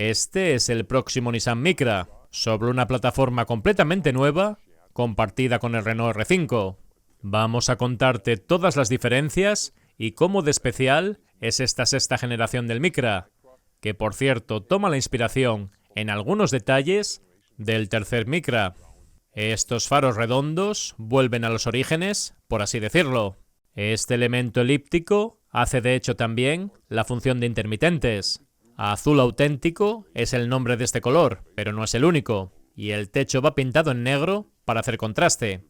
Este es el próximo Nissan Micra, sobre una plataforma completamente nueva, compartida con el Renault R5. Vamos a contarte todas las diferencias y cómo de especial es esta sexta generación del Micra, que por cierto toma la inspiración en algunos detalles del tercer Micra. Estos faros redondos vuelven a los orígenes, por así decirlo. Este elemento elíptico hace de hecho también la función de intermitentes. Azul auténtico es el nombre de este color, pero no es el único, y el techo va pintado en negro para hacer contraste.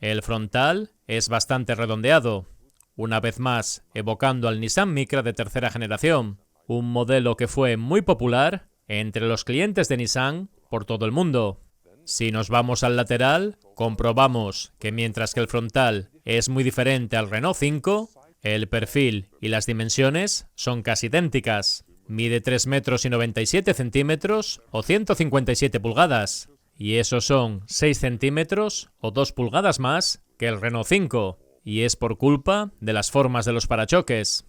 El frontal es bastante redondeado, una vez más evocando al Nissan Micra de tercera generación, un modelo que fue muy popular entre los clientes de Nissan por todo el mundo. Si nos vamos al lateral, comprobamos que mientras que el frontal es muy diferente al Renault 5, el perfil y las dimensiones son casi idénticas. Mide 3 metros y 97 centímetros o 157 pulgadas, y esos son 6 centímetros o 2 pulgadas más que el Renault 5, y es por culpa de las formas de los parachoques.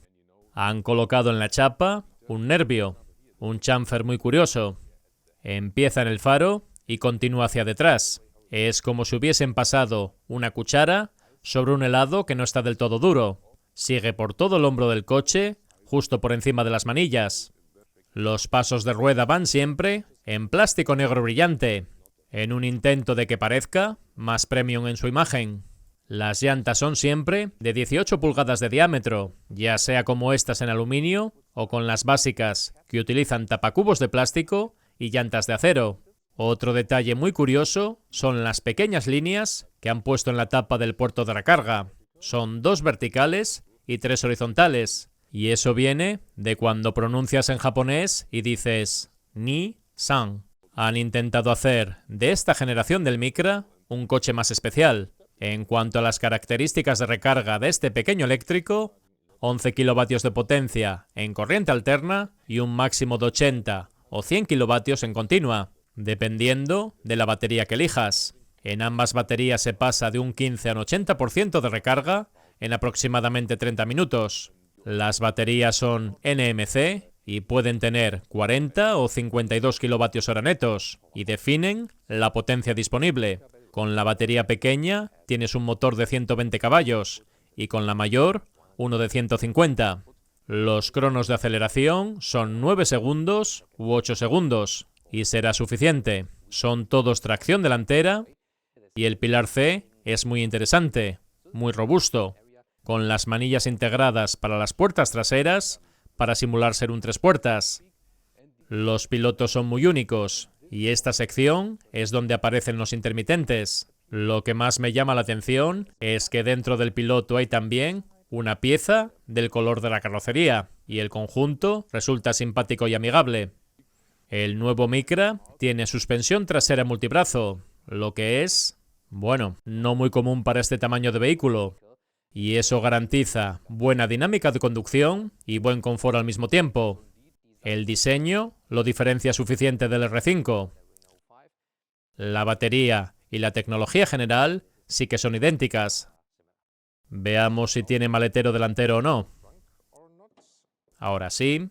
Han colocado en la chapa un nervio, un chamfer muy curioso. Empieza en el faro y continúa hacia detrás. Es como si hubiesen pasado una cuchara sobre un helado que no está del todo duro. Sigue por todo el hombro del coche, justo por encima de las manillas. Los pasos de rueda van siempre en plástico negro brillante, en un intento de que parezca más premium en su imagen. Las llantas son siempre de 18 pulgadas de diámetro, ya sea como estas en aluminio o con las básicas que utilizan tapacubos de plástico y llantas de acero. Otro detalle muy curioso son las pequeñas líneas que han puesto en la tapa del puerto de recarga. Son 2 verticales y 3 horizontales, y eso viene de cuando pronuncias en japonés y dices Ni-san. Han intentado hacer de esta generación del Micra un coche más especial. En cuanto a las características de recarga de este pequeño eléctrico, 11 kilovatios de potencia en corriente alterna y un máximo de 80 o 100 kilovatios en continua, dependiendo de la batería que elijas. En ambas baterías se pasa de un 15 a un 80% de recarga en aproximadamente 30 minutos. Las baterías son NMC y pueden tener 40 o 52 kilovatios hora netos y definen la potencia disponible. Con la batería pequeña tienes un motor de 120 caballos y con la mayor uno de 150. Los cronos de aceleración son 9 segundos u 8 segundos y será suficiente. Son todos tracción delantera y el pilar C es muy interesante, muy robusto, con las manillas integradas para las puertas traseras para simular ser un 3 puertas. Los pilotos son muy únicos y esta sección es donde aparecen los intermitentes. Lo que más me llama la atención es que dentro del piloto hay también una pieza del color de la carrocería y el conjunto resulta simpático y amigable. El nuevo Micra tiene suspensión trasera multibrazo, lo que es, bueno, no muy común para este tamaño de vehículo, y eso garantiza buena dinámica de conducción y buen confort al mismo tiempo. El diseño lo diferencia suficiente del R5. La batería y la tecnología general sí que son idénticas. Veamos si tiene maletero delantero o no. Ahora sí,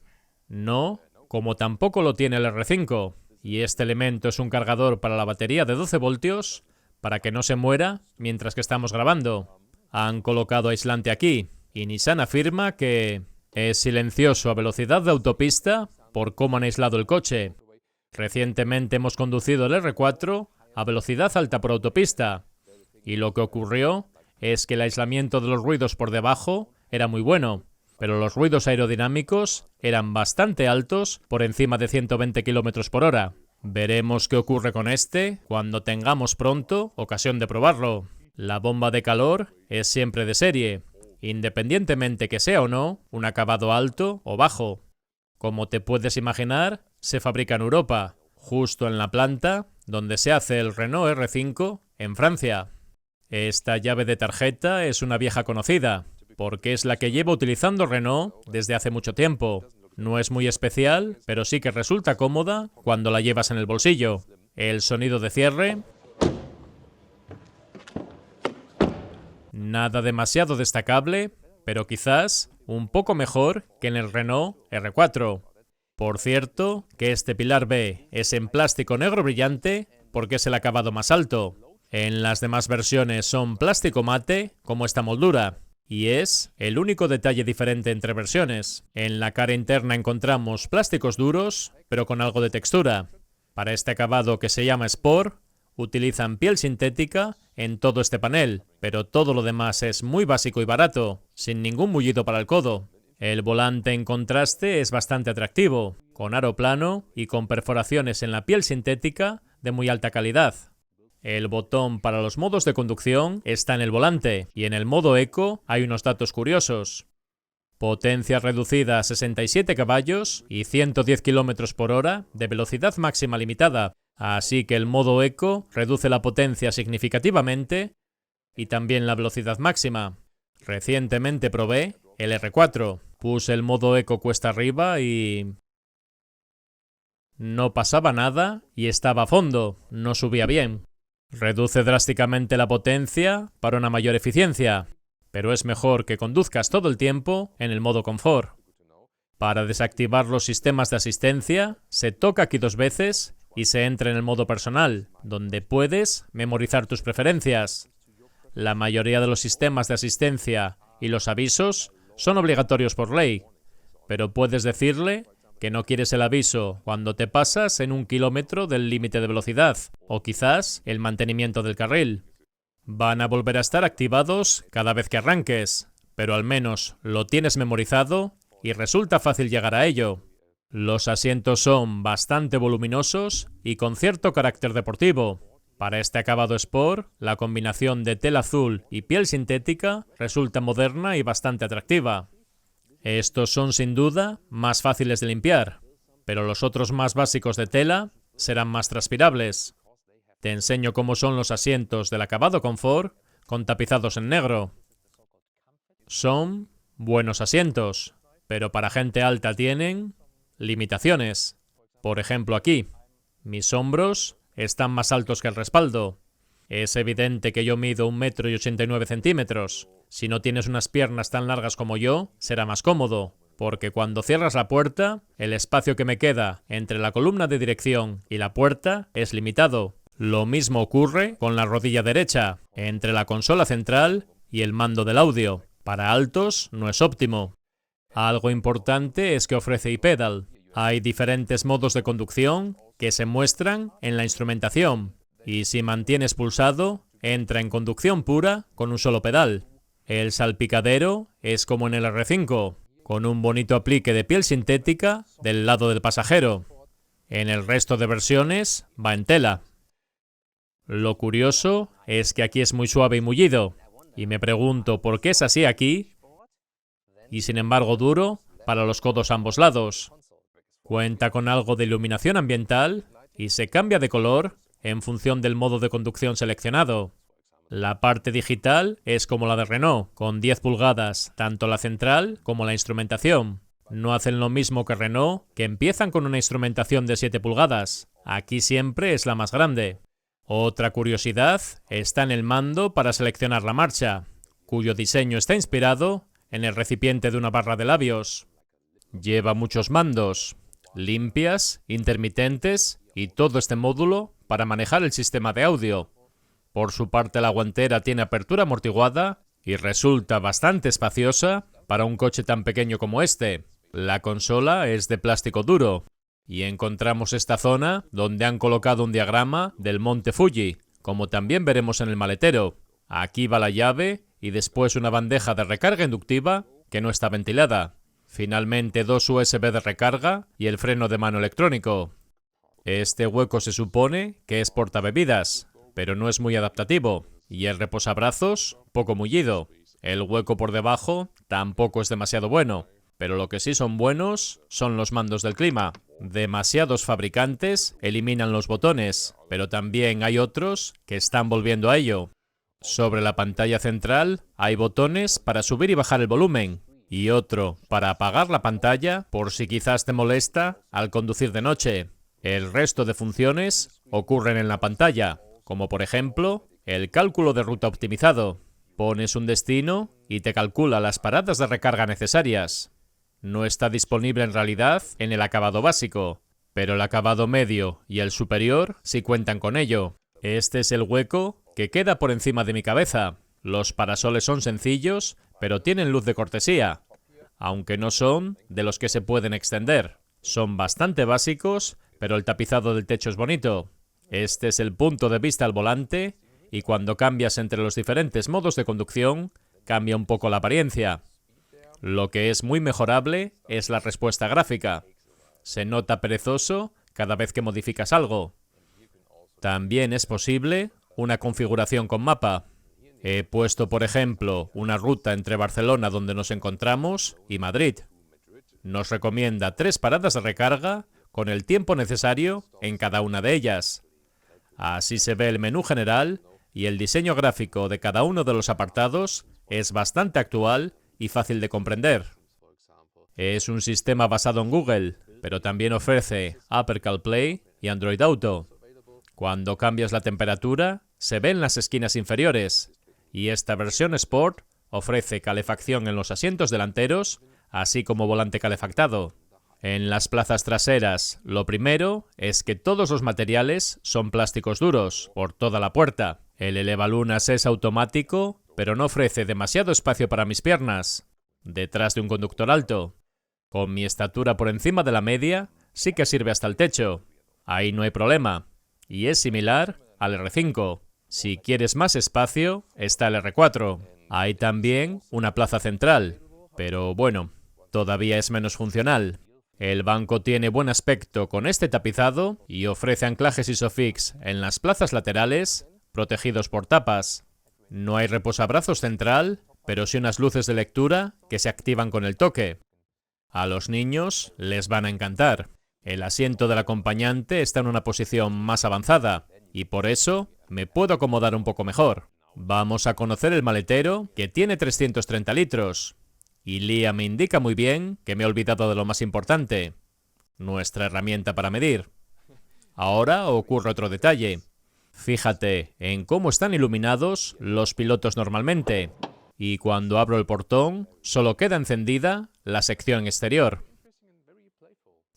no, como tampoco lo tiene el R5. Y este elemento es un cargador para la batería de 12 voltios para que no se muera mientras que estamos grabando. Han colocado aislante aquí y Nissan afirma que es silencioso a velocidad de autopista por cómo han aislado el coche. Recientemente hemos conducido el R4 a velocidad alta por autopista y lo que ocurrió es que el aislamiento de los ruidos por debajo era muy bueno, pero los ruidos aerodinámicos eran bastante altos por encima de 120 km por hora. Veremos qué ocurre con este cuando tengamos pronto ocasión de probarlo. La bomba de calor es siempre de serie, independientemente que sea o no un acabado alto o bajo. Como te puedes imaginar, se fabrica en Europa, justo en la planta donde se hace el Renault R5 en Francia. Esta llave de tarjeta es una vieja conocida, porque es la que lleva utilizando Renault desde hace mucho tiempo. No es muy especial, pero sí que resulta cómoda cuando la llevas en el bolsillo. El sonido de cierre, nada demasiado destacable, pero quizás un poco mejor que en el Renault R4. Por cierto, que este pilar B es en plástico negro brillante porque es el acabado más alto. En las demás versiones son plástico mate, como esta moldura, y es el único detalle diferente entre versiones. En la cara interna encontramos plásticos duros, pero con algo de textura. Para este acabado que se llama Sport, utilizan piel sintética en todo este panel, pero todo lo demás es muy básico y barato, sin ningún mullido para el codo. El volante en contraste es bastante atractivo, con aro plano y con perforaciones en la piel sintética de muy alta calidad. El botón para los modos de conducción está en el volante y en el modo Eco hay unos datos curiosos. Potencia reducida a 67 caballos y 110 km por hora de velocidad máxima limitada, así que el modo Eco reduce la potencia significativamente y también la velocidad máxima. Recientemente probé el R4, puse el modo Eco cuesta arriba y no pasaba nada y estaba a fondo, no subía bien. Reduce drásticamente la potencia para una mayor eficiencia, pero es mejor que conduzcas todo el tiempo en el modo confort. Para desactivar los sistemas de asistencia, se toca aquí 2 veces y se entra en el modo personal, donde puedes memorizar tus preferencias. La mayoría de los sistemas de asistencia y los avisos son obligatorios por ley, pero puedes decirle que no quieres el aviso cuando te pasas en 1 kilómetro del límite de velocidad, o quizás el mantenimiento del carril. Van a volver a estar activados cada vez que arranques, pero al menos lo tienes memorizado y resulta fácil llegar a ello. Los asientos son bastante voluminosos y con cierto carácter deportivo. Para este acabado Sport, la combinación de tela azul y piel sintética resulta moderna y bastante atractiva. Estos son sin duda más fáciles de limpiar, pero los otros más básicos de tela serán más transpirables. Te enseño cómo son los asientos del acabado confort con tapizados en negro. Son buenos asientos, pero para gente alta tienen limitaciones. Por ejemplo aquí, mis hombros están más altos que el respaldo. Es evidente que yo mido 1,89 m. Si no tienes unas piernas tan largas como yo, será más cómodo, porque cuando cierras la puerta, el espacio que me queda entre la columna de dirección y la puerta es limitado. Lo mismo ocurre con la rodilla derecha, entre la consola central y el mando del audio. Para altos no es óptimo. Algo importante es que ofrece iPedal. Hay diferentes modos de conducción que se muestran en la instrumentación, y si mantienes pulsado, entra en conducción pura con un solo pedal. El salpicadero es como en el R5, con un bonito aplique de piel sintética del lado del pasajero. En el resto de versiones va en tela. Lo curioso es que aquí es muy suave y mullido, y me pregunto por qué es así aquí, y sin embargo duro para los codos a ambos lados. Cuenta con algo de iluminación ambiental y se cambia de color en función del modo de conducción seleccionado. La parte digital es como la de Renault, con 10 pulgadas, tanto la central como la instrumentación. No hacen lo mismo que Renault, que empiezan con una instrumentación de 7 pulgadas. Aquí siempre es la más grande. Otra curiosidad está en el mando para seleccionar la marcha, cuyo diseño está inspirado en el recipiente de una barra de labios. Lleva muchos mandos, limpias, intermitentes y todo este módulo para manejar el sistema de audio. Por su parte, la guantera tiene apertura amortiguada y resulta bastante espaciosa para un coche tan pequeño como este. La consola es de plástico duro y encontramos esta zona donde han colocado un diagrama del monte Fuji, como también veremos en el maletero. Aquí va la llave y después una bandeja de recarga inductiva que no está ventilada. Finalmente 2 USB de recarga y el freno de mano electrónico. Este hueco se supone que es portabebidas, pero no es muy adaptativo, y el reposabrazos poco mullido. El hueco por debajo tampoco es demasiado bueno, pero lo que sí son buenos son los mandos del clima. Demasiados fabricantes eliminan los botones, pero también hay otros que están volviendo a ello. Sobre la pantalla central hay botones para subir y bajar el volumen, y otro para apagar la pantalla por si quizás te molesta al conducir de noche. El resto de funciones ocurren en la pantalla, como por ejemplo el cálculo de ruta optimizado. Pones un destino y te calcula las paradas de recarga necesarias. no está disponible en realidad en el acabado básico, pero el acabado medio y el superior sí cuentan con ello. Este es el hueco que queda por encima de mi cabeza. Los parasoles son sencillos, pero tienen luz de cortesía, aunque no son de los que se pueden extender. Son bastante básicos, pero el tapizado del techo es bonito. Este es el punto de vista al volante, y cuando cambias entre los diferentes modos de conducción, cambia un poco la apariencia. Lo que es muy mejorable es la respuesta gráfica. Se nota perezoso cada vez que modificas algo. También es posible una configuración con mapa. He puesto, por ejemplo, una ruta entre Barcelona, donde nos encontramos, y Madrid. Nos recomienda 3 paradas de recarga con el tiempo necesario en cada una de ellas. Así se ve el menú general y el diseño gráfico de cada uno de los apartados es bastante actual y fácil de comprender. Es un sistema basado en Google, pero también ofrece Apple CarPlay y Android Auto. Cuando cambias la temperatura, se ve en las esquinas inferiores, y esta versión Sport ofrece calefacción en los asientos delanteros, así como volante calefactado. En las plazas traseras, lo primero es que todos los materiales son plásticos duros por toda la puerta. El elevalunas es automático, pero no ofrece demasiado espacio para mis piernas, detrás de un conductor alto. Con mi estatura por encima de la media, sí que sirve hasta el techo. Ahí no hay problema. Y es similar al R5. Si quieres más espacio, está el R4. Hay también una plaza central, pero bueno, todavía es menos funcional. El banco tiene buen aspecto con este tapizado y ofrece anclajes Isofix en las plazas laterales, protegidos por tapas. No hay reposabrazos central, pero sí unas luces de lectura que se activan con el toque. A los niños les van a encantar. El asiento del acompañante está en una posición más avanzada y por eso me puedo acomodar un poco mejor. Vamos a conocer el maletero, que tiene 330 litros. Y Lía me indica muy bien que me he olvidado de lo más importante, nuestra herramienta para medir. Ahora ocurre otro detalle. Fíjate en cómo están iluminados los pilotos normalmente, y cuando abro el portón solo queda encendida la sección exterior.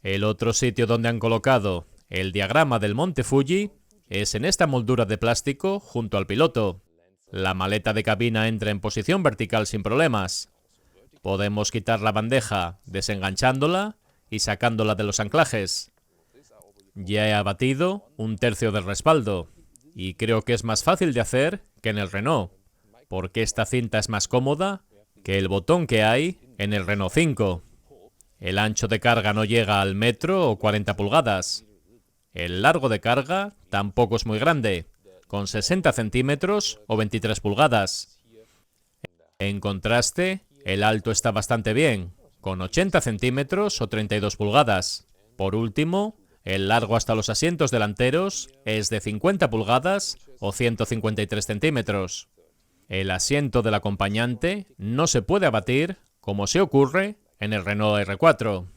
El otro sitio donde han colocado el diagrama del monte Fuji es en esta moldura de plástico junto al piloto. La maleta de cabina entra en posición vertical sin problemas. Podemos quitar la bandeja desenganchándola y sacándola de los anclajes. Ya he abatido 1/3 del respaldo y creo que es más fácil de hacer que en el Renault, porque esta cinta es más cómoda que el botón que hay en el Renault 5. El ancho de carga no llega al 1 o 40 pulgadas. El largo de carga tampoco es muy grande, con 60 centímetros o 23 pulgadas. En contraste, el alto está bastante bien, con 80 centímetros o 32 pulgadas. Por último, el largo hasta los asientos delanteros es de 50 pulgadas o 153 centímetros. El asiento del acompañante no se puede abatir, como se ocurre en el Renault R4.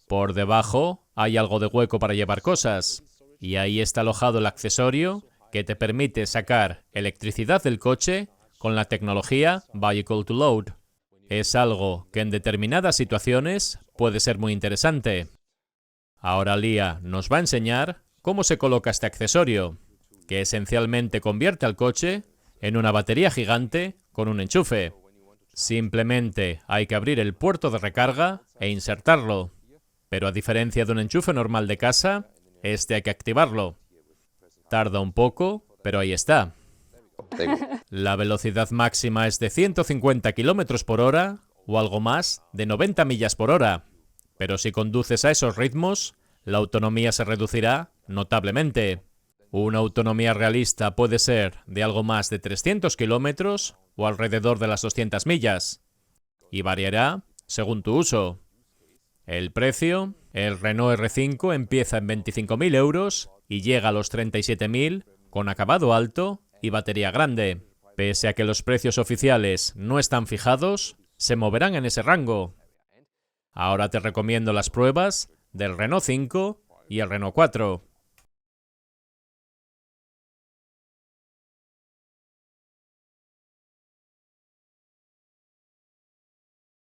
Por debajo hay algo de hueco para llevar cosas, y ahí está alojado el accesorio que te permite sacar electricidad del coche con la tecnología Vehicle to Load. Es algo que en determinadas situaciones puede ser muy interesante. Ahora Lía nos va a enseñar cómo se coloca este accesorio, que esencialmente convierte al coche en una batería gigante con un enchufe. Simplemente hay que abrir el puerto de recarga e insertarlo. Pero a diferencia de un enchufe normal de casa, este hay que activarlo. Tarda un poco, pero ahí está. La velocidad máxima es de 150 km por hora o algo más de 90 millas por hora. Pero si conduces a esos ritmos, la autonomía se reducirá notablemente. Una autonomía realista puede ser de algo más de 300 kilómetros o alrededor de las 200 millas, y variará según tu uso. El precio, el Renault R5 empieza en 25.000 euros y llega a los 37.000 con acabado alto y batería grande. Pese a que los precios oficiales no están fijados, se moverán en ese rango. Ahora te recomiendo las pruebas del Renault 5 y el Renault 4.